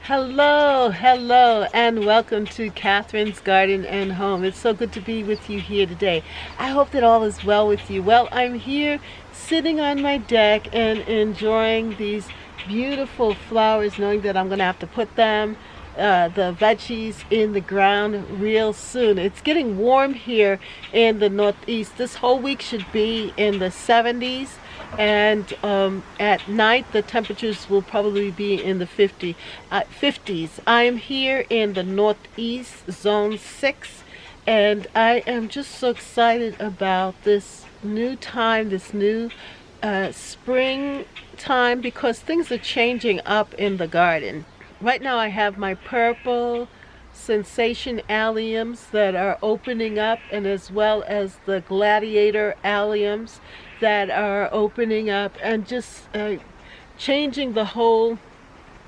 Hello, hello, and welcome to Catherine's Garden and Home. It's so good to be with you here today. I hope that all is well with you. Well, I'm here sitting on my deck and enjoying these beautiful flowers, knowing that I'm going to have to put the veggies in the ground real soon. It's getting warm here in the Northeast. This whole week should be in the 70s. And at night the temperatures will probably be in the 50s. I am here in the Northeast, Zone 6, and I am just so excited about this new time, this new spring time, because things are changing up in the garden. Right now I have my purple sensation alliums that are opening up, and as well as the gladiator alliums that are opening up, and just changing the whole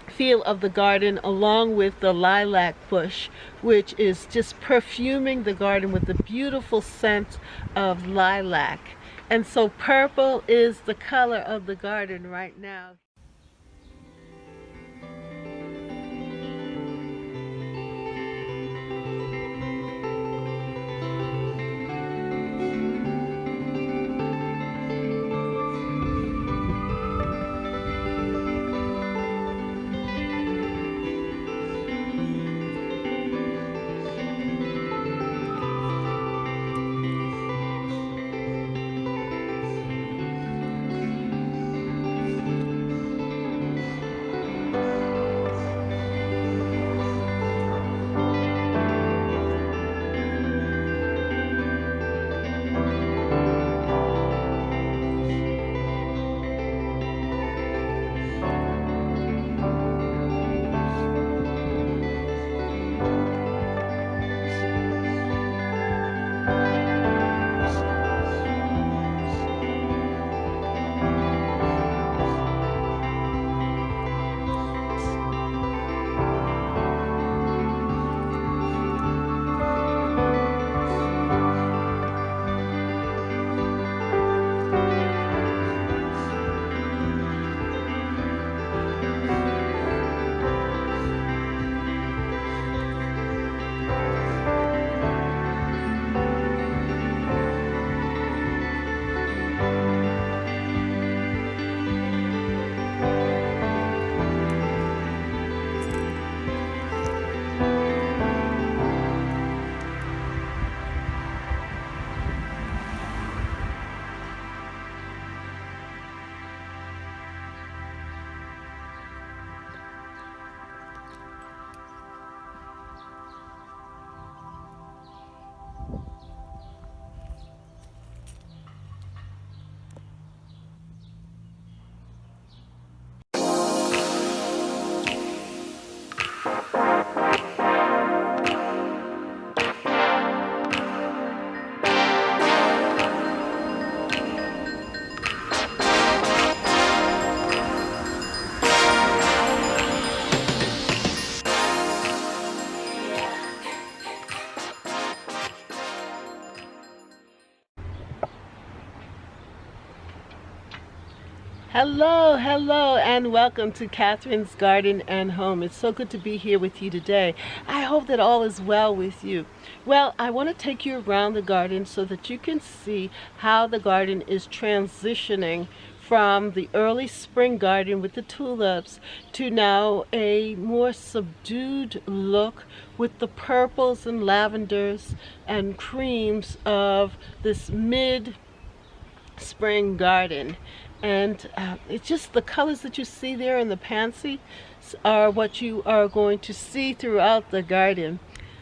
feel of the garden, along with the lilac bush, which is just perfuming the garden with the beautiful scent of lilac. And so purple is the color of the garden right now. Hello, hello, and welcome to Catherine's Garden and Home. It's so good to be here with you today. I hope that all is well with you. Well, I want to take you around the garden so that you can see how the garden is transitioning from the early spring garden with the tulips to now a more subdued look with the purples and lavenders and creams of this mid-spring garden. And it's just the colors that you see there in the pansy are what you are going to see throughout the garden.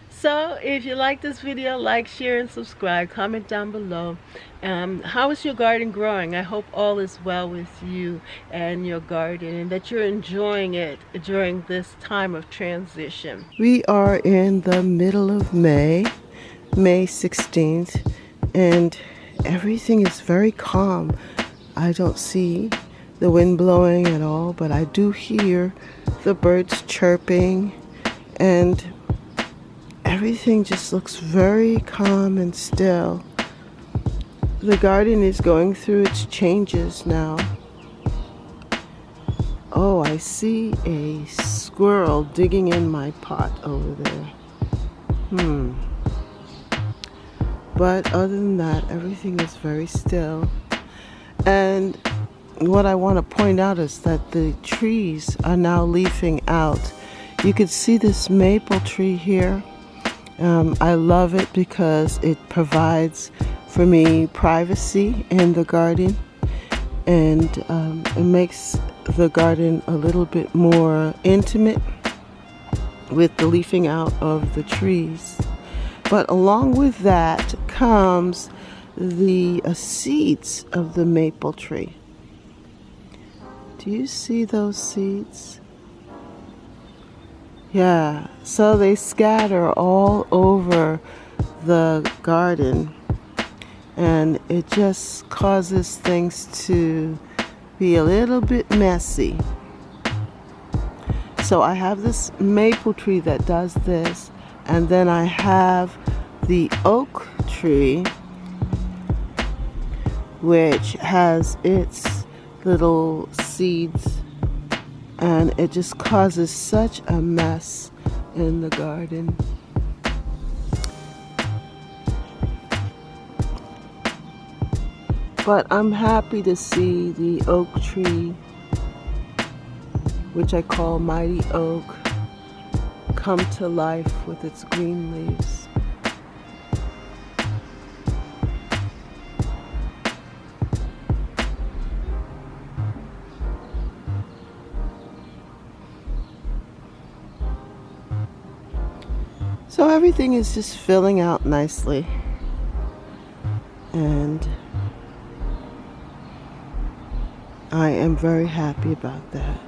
So if you like this video, like, share, and subscribe. Comment down below. How is your garden growing? I hope all is well with you and your garden, and that you're enjoying it during this time of transition. We are in the middle of May 16th, and everything is very calm. I don't see the wind blowing at all, but I do hear the birds chirping, and everything just looks very calm and still. The garden is going through its changes now. Oh, I see a squirrel digging in my pot over there. But other than that, everything is very still. And what I want to point out is that the trees are now leafing out. You can see this maple tree here. I love it because it provides for me privacy in the garden, and it makes the garden a little bit more intimate with the leafing out of the trees. But along with that comes the seeds of the maple tree. Do you see those seeds? Yeah, so they scatter all over the garden, and it just causes things to be a little bit messy. So I have this maple tree that does this, and then I have the oak tree, which has its little seeds, and it just causes such a mess in the garden. But I'm happy to see the oak tree, which I call Mighty Oak, come to life with its green leaves. So everything is just filling out nicely, and I am very happy about that.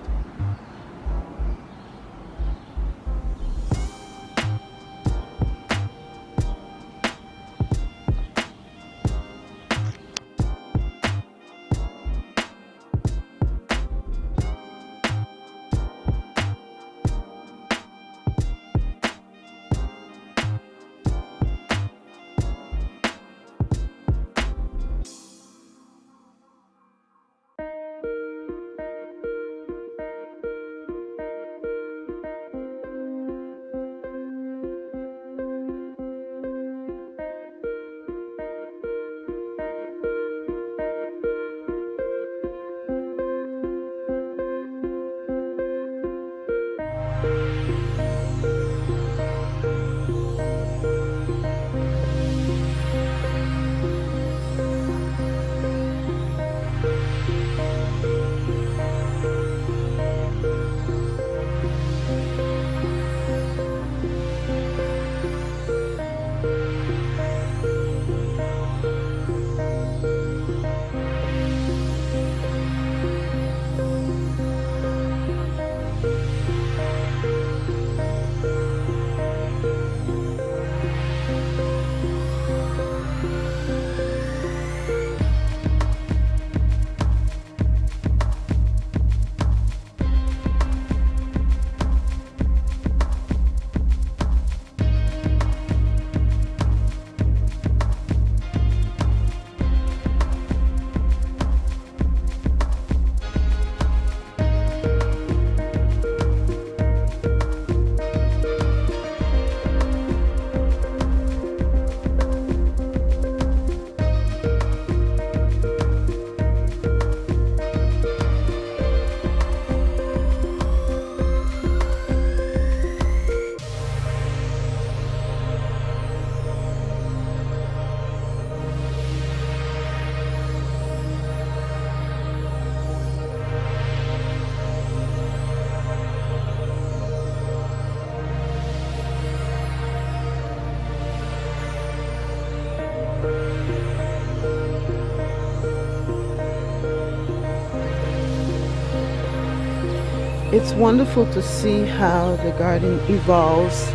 It's wonderful to see how the garden evolves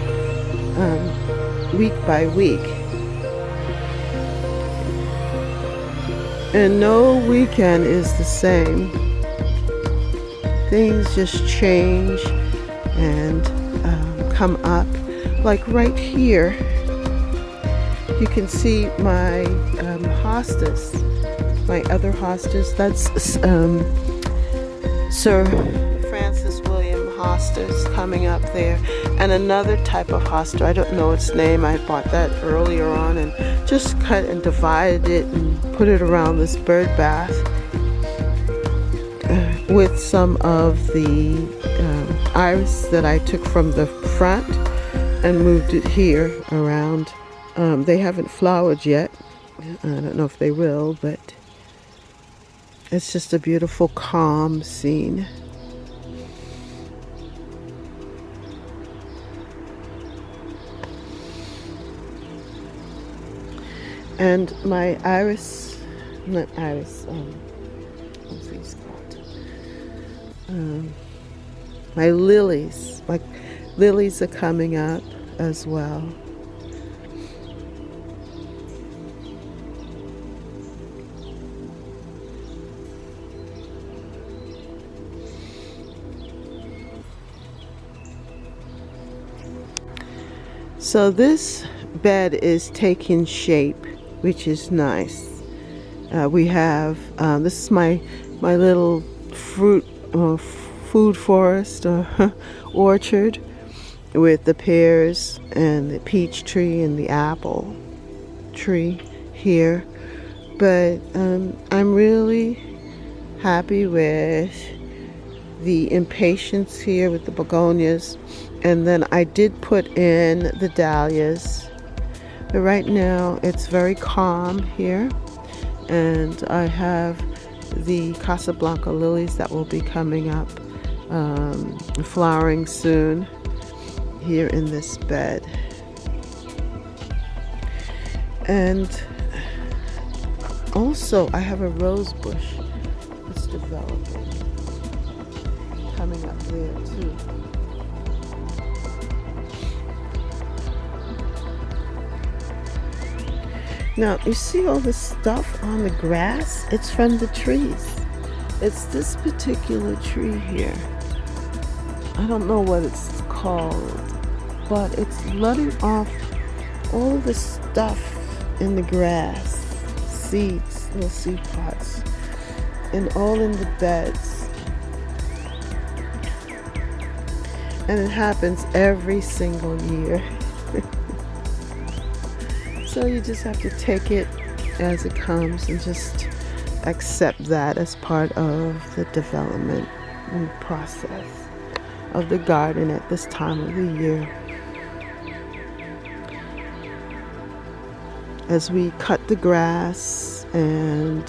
week by week. And no weekend is the same. Things just change and come up. Like right here, you can see my hostas, my other hostas. That's Sir hostas coming up there, and another type of hosta. I don't know its name. I bought that earlier on and just cut and divided it and put it around this bird bath with some of the iris that I took from the front and moved it here around. They haven't flowered yet. I don't know if they will, but it's just a beautiful, calm scene. And my iris, not iris, what's these called? My lilies are coming up as well. So this bed is taking shape, which is nice. We have, this is my little food forest orchard with the pears and the peach tree and the apple tree here. But I'm really happy with the impatiens here with the begonias. And then I did put in the dahlias. But right now it's very calm here. And I have the Casablanca lilies that will be coming up, flowering soon here in this bed. And also I have a rose bush that's developing, coming up there too. Now, you see all this stuff on the grass? It's from the trees. It's this particular tree here. I don't know what it's called, but it's letting off all the stuff in the grass. Seeds, little seed pods, and all in the beds. And it happens every single year. So you just have to take it as it comes and just accept that as part of the development and process of the garden at this time of the year. As we cut the grass and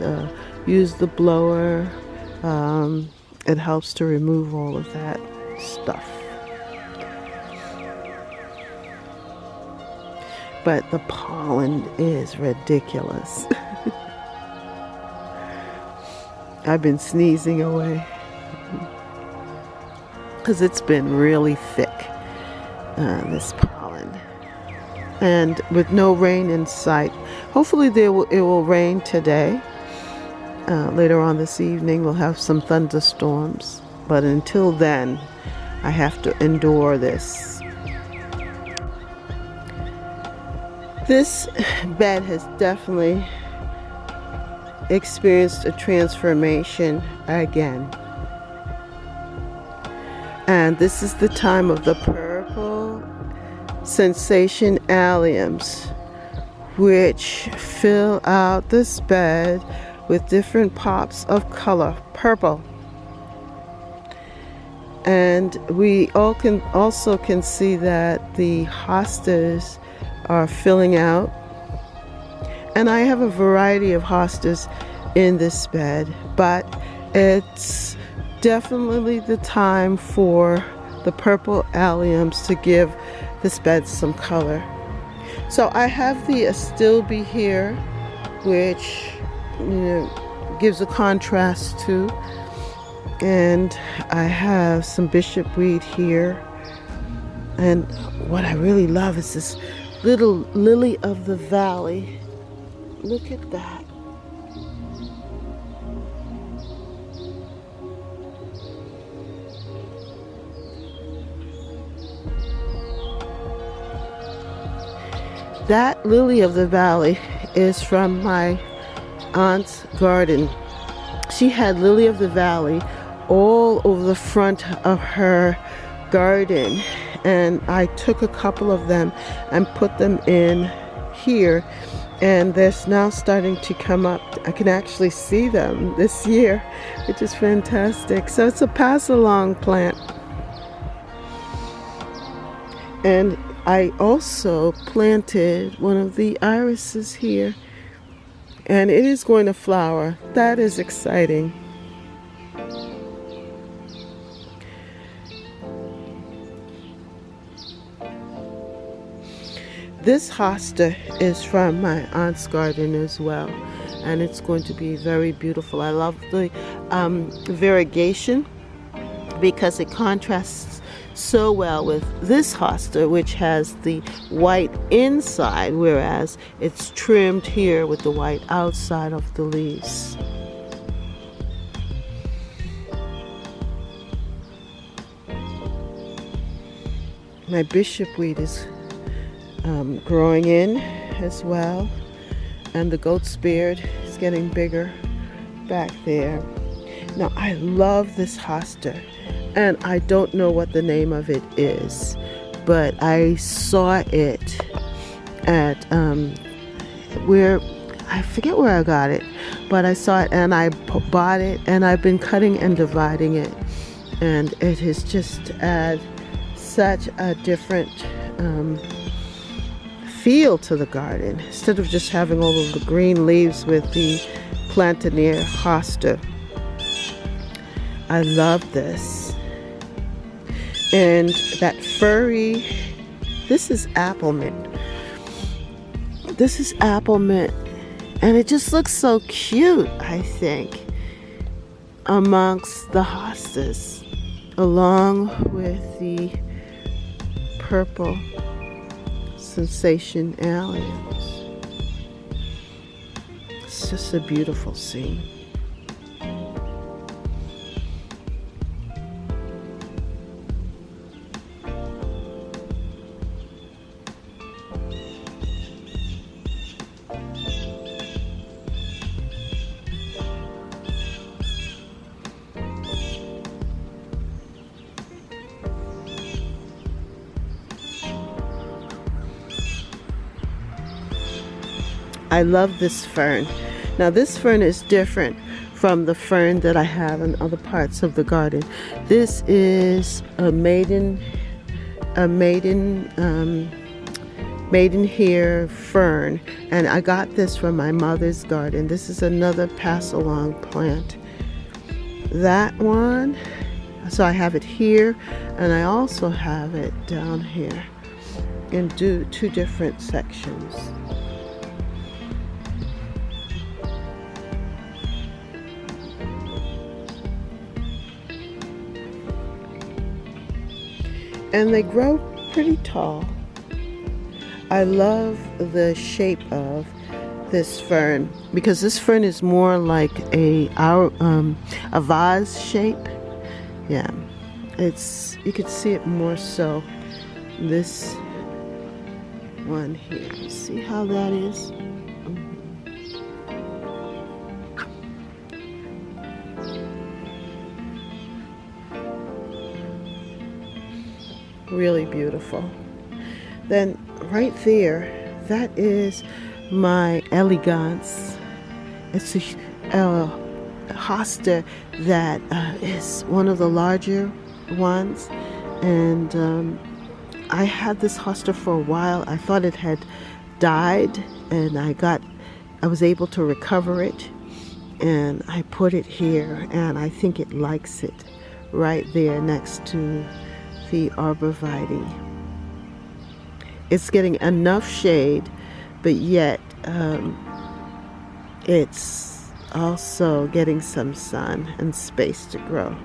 use the blower, it helps to remove all of that stuff. But the pollen is ridiculous. I've been sneezing away because it's been really thick, this pollen. And with no rain in sight, hopefully it will rain today. Later on this evening we'll have some thunderstorms. But until then, I have to endure this. This bed has definitely experienced a transformation again. And this is the time of the purple sensation alliums, which fill out this bed with different pops of color, purple. And we also can see that the hostas are filling out, and I have a variety of hostas in this bed, but it's definitely the time for the purple alliums to give this bed some color. So I have the astilbe here, which gives a contrast to, and I have some bishopweed here, and what I really love is this little lily of the valley. Look at that. That lily of the valley is from my aunt's garden. She had lily of the valley all over the front of her garden, and I took a couple of them and put them in here, and they're now starting to come up. I can actually see them this year, which is fantastic. So it's a pass-along plant. And I also planted one of the irises here, and it is going to flower. That is exciting. This hosta is from my aunt's garden as well, and it's going to be very beautiful. I love the variegation because it contrasts so well with this hosta, which has the white inside, whereas it's trimmed here with the white outside of the leaves. My bishopweed is growing in as well, and the goat's beard is getting bigger back there. Now I love this hosta, and I don't know what the name of it is, but I saw it at where, I forget where I got it, but I saw it and I bought it, and I've been cutting and dividing it, and it has just add such a different feel to the garden, instead of just having all of the green leaves with the plantaneer hosta. I love this. And that furry, this is apple mint. This is apple mint, and it just looks so cute, I think, amongst the hostas, along with the purple sensation alliums. It's just a beautiful scene. I love this fern. Now this fern is different from the fern that I have in other parts of the garden. This is a maiden hair fern, and I got this from my mother's garden. This is another pass-along plant. That one, so I have it here, and I also have it down here in two different sections. And they grow pretty tall. I love the shape of this fern, because this fern is more like a vase shape. Yeah, you could see it more so. This one here, you see how that is? Really beautiful. Then right there, that is my elegance. It's a hosta that is one of the larger ones, and I had this hosta for a while. I thought it had died, and I was able to recover it, and I put it here, and I think it likes it right there next to the arborvitae. It's getting enough shade, but yet it's also getting some sun and space to grow.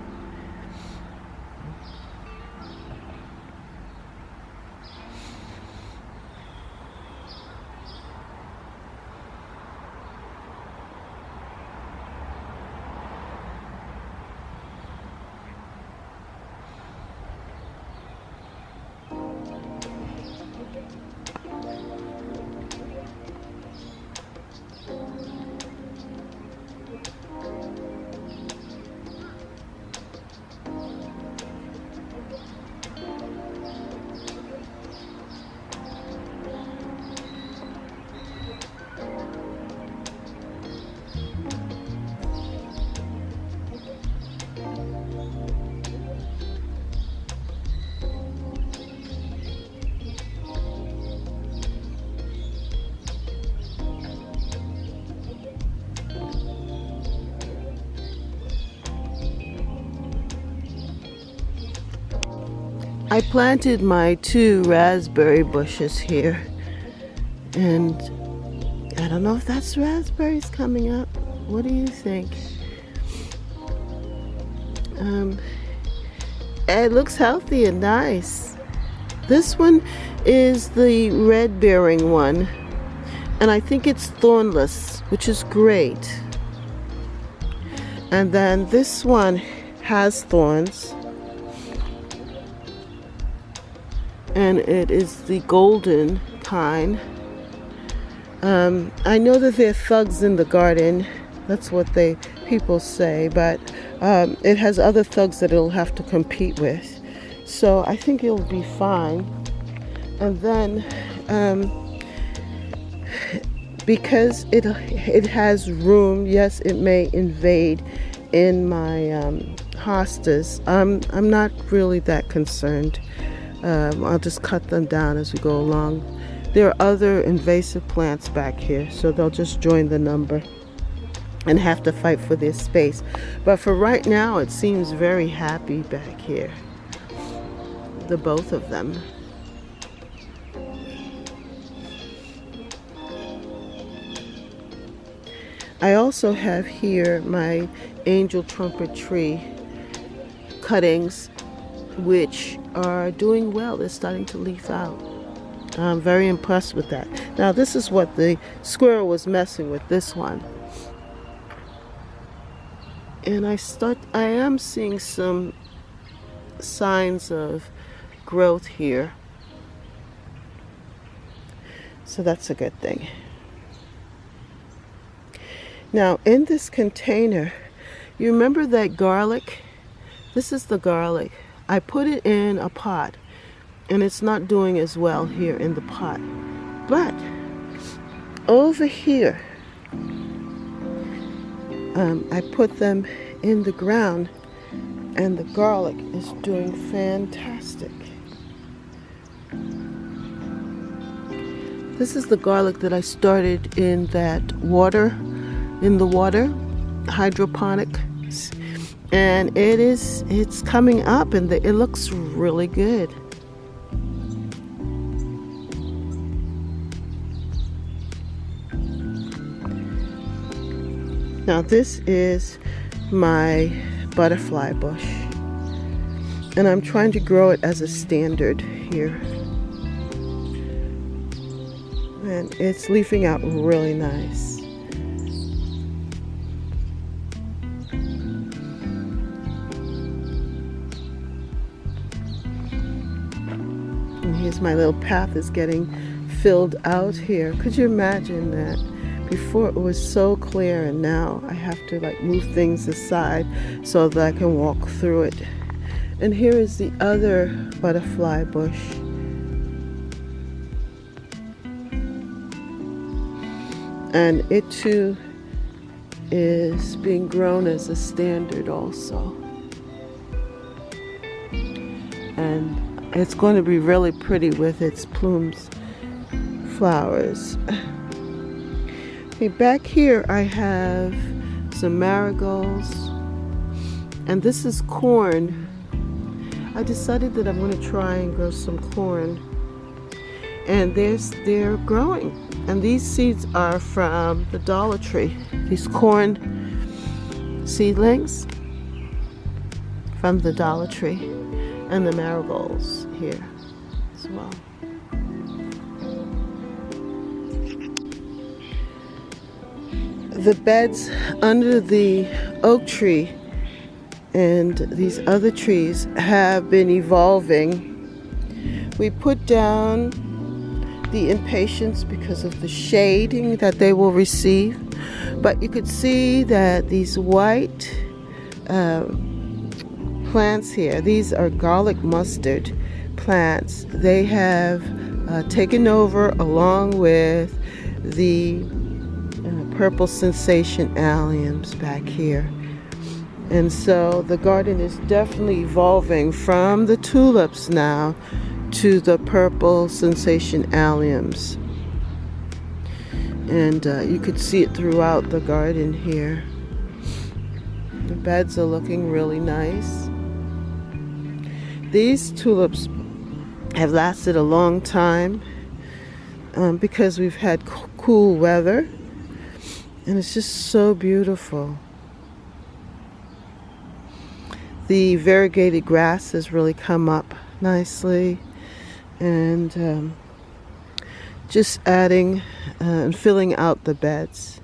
I planted my 2 raspberry bushes here, and I don't know if that's raspberries coming up. What do you think? It looks healthy and nice. This one is the red bearing one, and I think it's thornless, which is great. And then this one has thorns, and it is the golden kind. I know that there are thugs in the garden. That's what people say, but it has other thugs that it'll have to compete with. So I think it'll be fine. And then because it has room, yes, it may invade in my hostas. I'm not really that concerned. I'll just cut them down as we go along. There are other invasive plants back here, so they'll just join the number and have to fight for their space. But for right now, it seems very happy back here, the both of them. I also have here my angel trumpet tree cuttings, which are doing well. They're starting to leaf out. I'm very impressed with that. Now this is what the squirrel was messing with, this one. And I am seeing some signs of growth here. So that's a good thing. Now in this container, you remember that garlic? This is the garlic. I put it in a pot, and it's not doing as well here in the pot. But over here, I put them in the ground, and the garlic is doing fantastic. This is the garlic that I started in that water, hydroponics, and it's coming up, and it looks really good. Now this is my butterfly bush, and I'm trying to grow it as a standard here, and it's leafing out really nice. And here's my little path is getting filled out here. Could you imagine that? Before it was so clear, and now I have to move things aside so that I can walk through it. And here is the other butterfly bush. And it too is being grown as a standard also. And it's going to be really pretty with its plumes, flowers. Okay, back here I have some marigolds, and this is corn. I decided that I'm going to try and grow some corn, and they're growing. And these seeds are from the Dollar Tree. These corn seedlings from the Dollar Tree, and the marigolds here as well. The beds under the oak tree and these other trees have been evolving. We put down the impatiens because of the shading that they will receive, but you could see that these white plants here, these are garlic mustard plants. They have taken over along with the purple sensation alliums back here. And so the garden is definitely evolving from the tulips now to the purple sensation alliums. And you could see it throughout the garden here. The beds are looking really nice. These tulips have lasted a long time because we've had cool weather, and it's just so beautiful. The variegated grass has really come up nicely, and just adding and filling out the beds.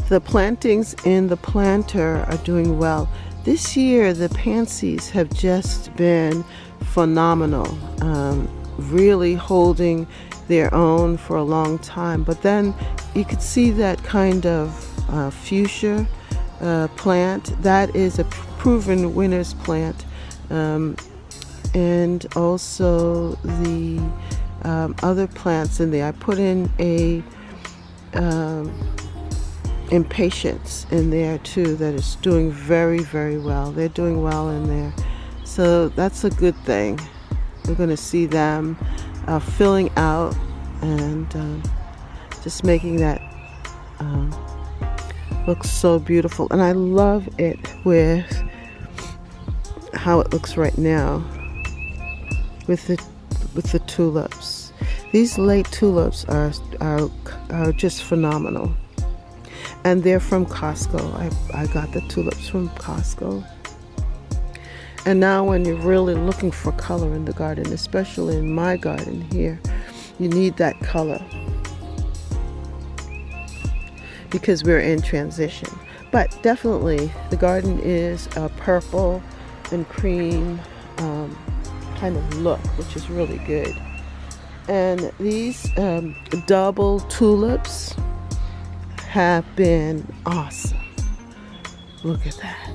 The plantings in the planter are doing well. This year the pansies have just been phenomenal, really holding their own for a long time. But then you could see that kind of fuchsia plant. That is a proven winner's plant, and also the other plants in there. I put in a impatience in there too that is doing very, very well. They're doing well in there, so that's a good thing. We're going to see them filling out and just making that look so beautiful. And I love it with how it looks right now with the tulips. These late tulips are just phenomenal. And they're from Costco. I got the tulips from Costco. And now when you're really looking for color in the garden, especially in my garden here, you need that color because we're in transition. But definitely the garden is a purple and cream kind of look, which is really good. And these double tulips have been awesome. Look at that.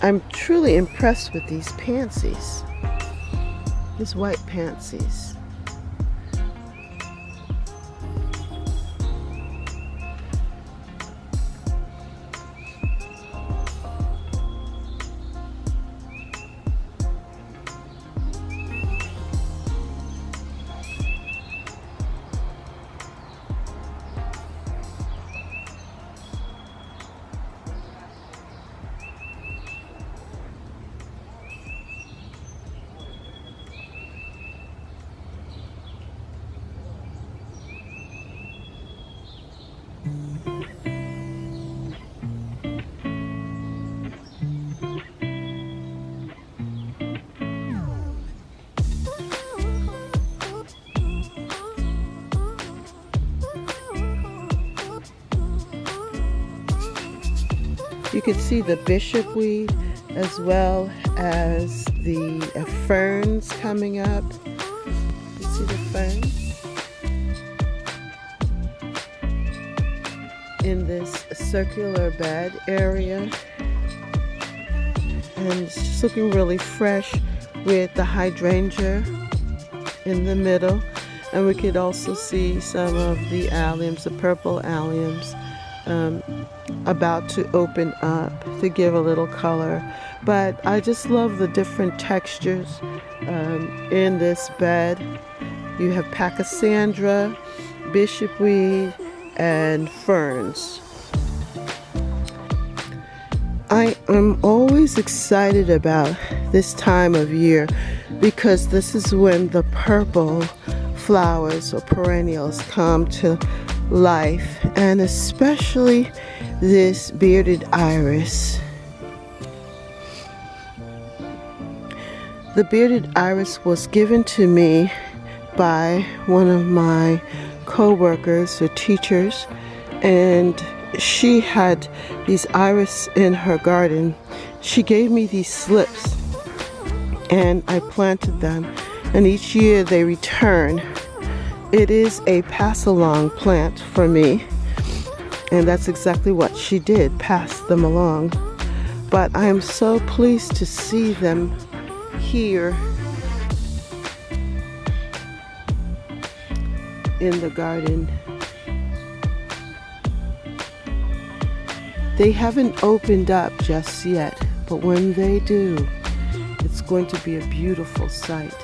I'm truly impressed with these pansies, these white pansies. You can see the bishop weed as well as the ferns coming up. You see the ferns in this circular bed area, and it's just looking really fresh with the hydrangea in the middle. And we could also see some of the alliums, the purple alliums, about to open up to give a little color. But I just love the different textures in this bed. You have pachysandra, bishopweed, and ferns. I am always excited about this time of year because this is when the purple flowers or perennials come to life, and especially this bearded iris. The bearded iris was given to me by one of my co-workers or teachers, and she had these iris in her garden. She gave me these slips and I planted them, and each year they return It is a pass-along plant for me, and that's exactly what she did, pass them along. But I am so pleased to see them here in the garden. They haven't opened up just yet, but when they do, it's going to be a beautiful sight.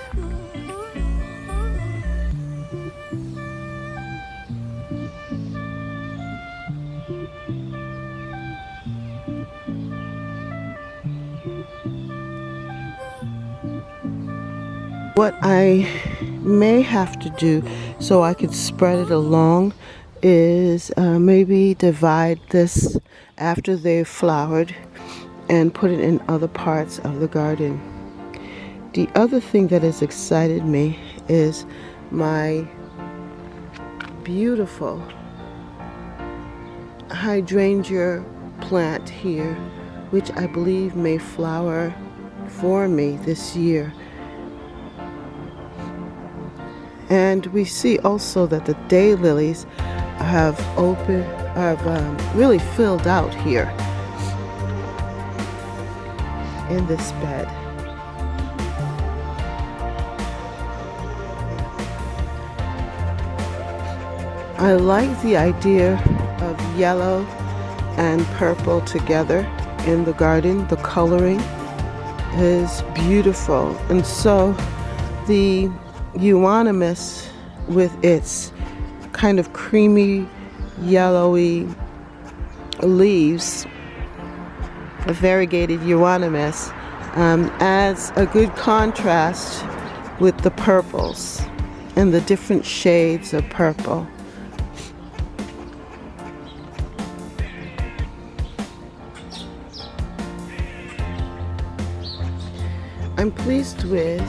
What I may have to do so I could spread it along is maybe divide this after they've flowered and put it in other parts of the garden. The other thing that has excited me is my beautiful hydrangea plant here, which I believe may flower for me this year. And we see also that the daylilies have really filled out here in this bed. I like the idea of yellow and purple together in the garden. The coloring is beautiful, and so the euonymus with its kind of creamy yellowy leaves, a variegated euonymus, adds a good contrast with the purples and the different shades of purple. I'm pleased with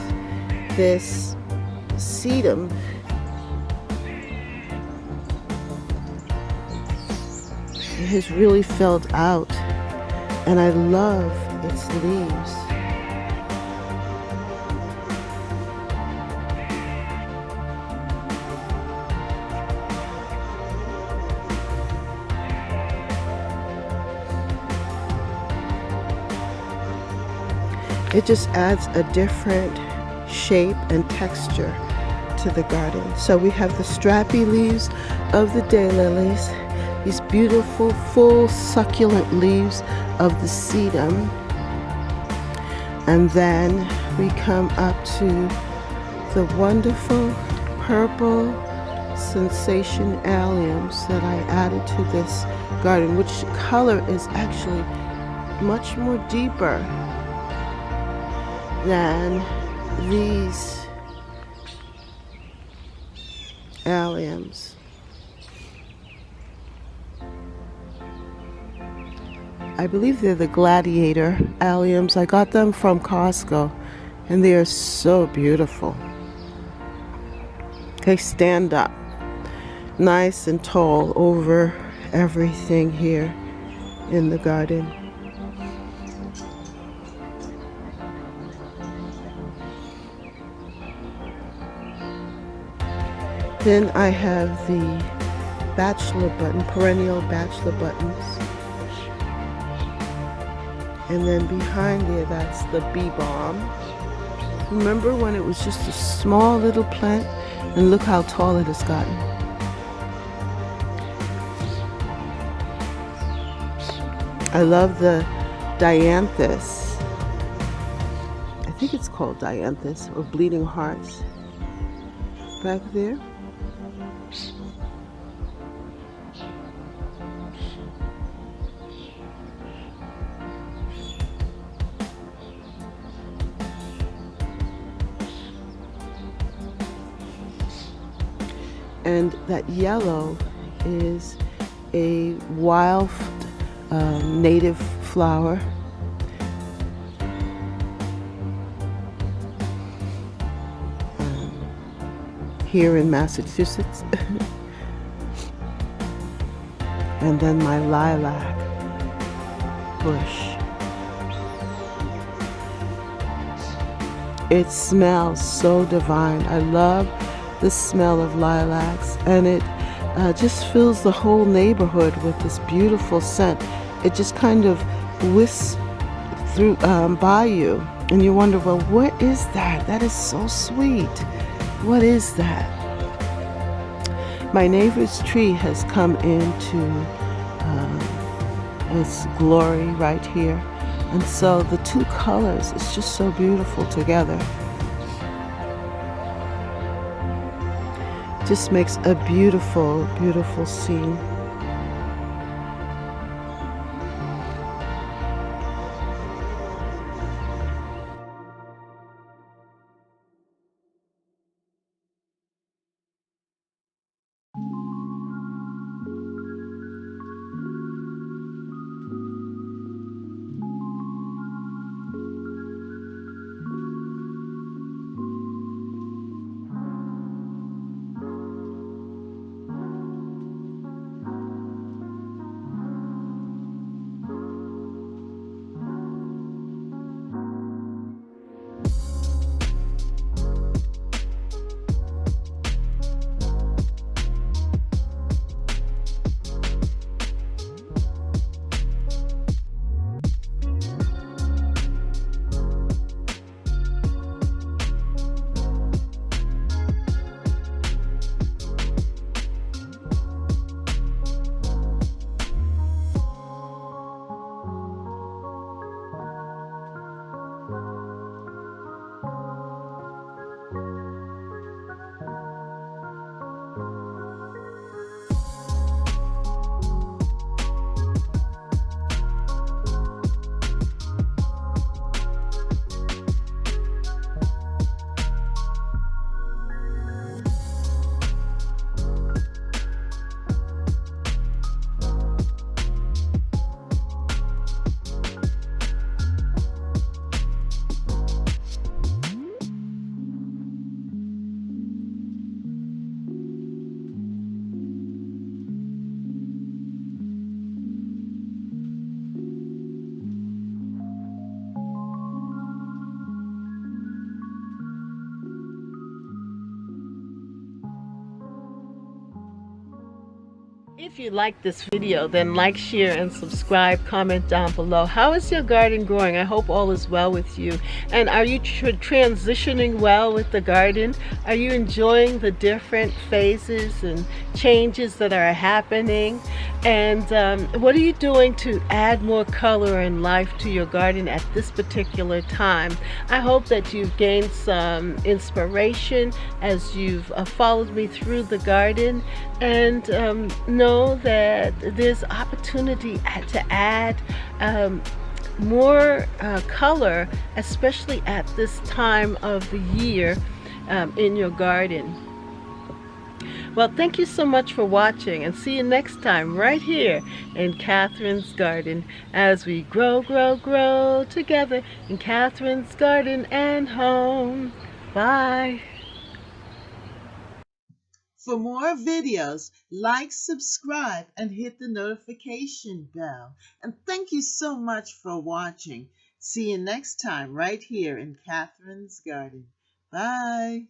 this sedum. It has really filled out, and I love its leaves. It just adds a different shape and texture to the garden. So we have the strappy leaves of the daylilies, these beautiful full succulent leaves of the sedum, and then we come up to the wonderful purple sensation alliums that I added to this garden, which color is actually much more deeper than these alliums. I believe they're the gladiator alliums. I got them from Costco, and they are so beautiful. They stand up nice and tall over everything here in the garden. Then I have the bachelor button, perennial bachelor buttons. And then behind there, that's the bee balm. Remember when it was just a small little plant? And look how tall it has gotten. I love the dianthus. I think it's called dianthus, or bleeding hearts. Back there. And that yellow is a wild native flower. Here in Massachusetts. And then my lilac bush. It smells so divine. I love the smell of lilacs, and it just fills the whole neighborhood with this beautiful scent. It just kind of whisks through by you, and you wonder, well, what is that? That is so sweet. What is that? My neighbor's tree has come into its glory right here, and so the two colors is just so beautiful together. Just makes a beautiful, beautiful scene. If you like this video, then like, share, and subscribe. Comment down below. How is your garden growing? I hope all is well with you. And are you transitioning well with the garden? Are you enjoying the different phases and changes that are happening? And what are you doing to add more color and life to your garden at this particular time? I hope that you've gained some inspiration as you've followed me through the garden, and know that there's opportunity to add more color, especially at this time of the year in your garden. Well, thank you so much for watching, and see you next time right here in Catherine's Garden as we grow, grow, grow together in Catherine's Garden and Home. Bye. For more videos, like, subscribe, and hit the notification bell. And thank you so much for watching. See you next time right here in Catherine's Garden. Bye.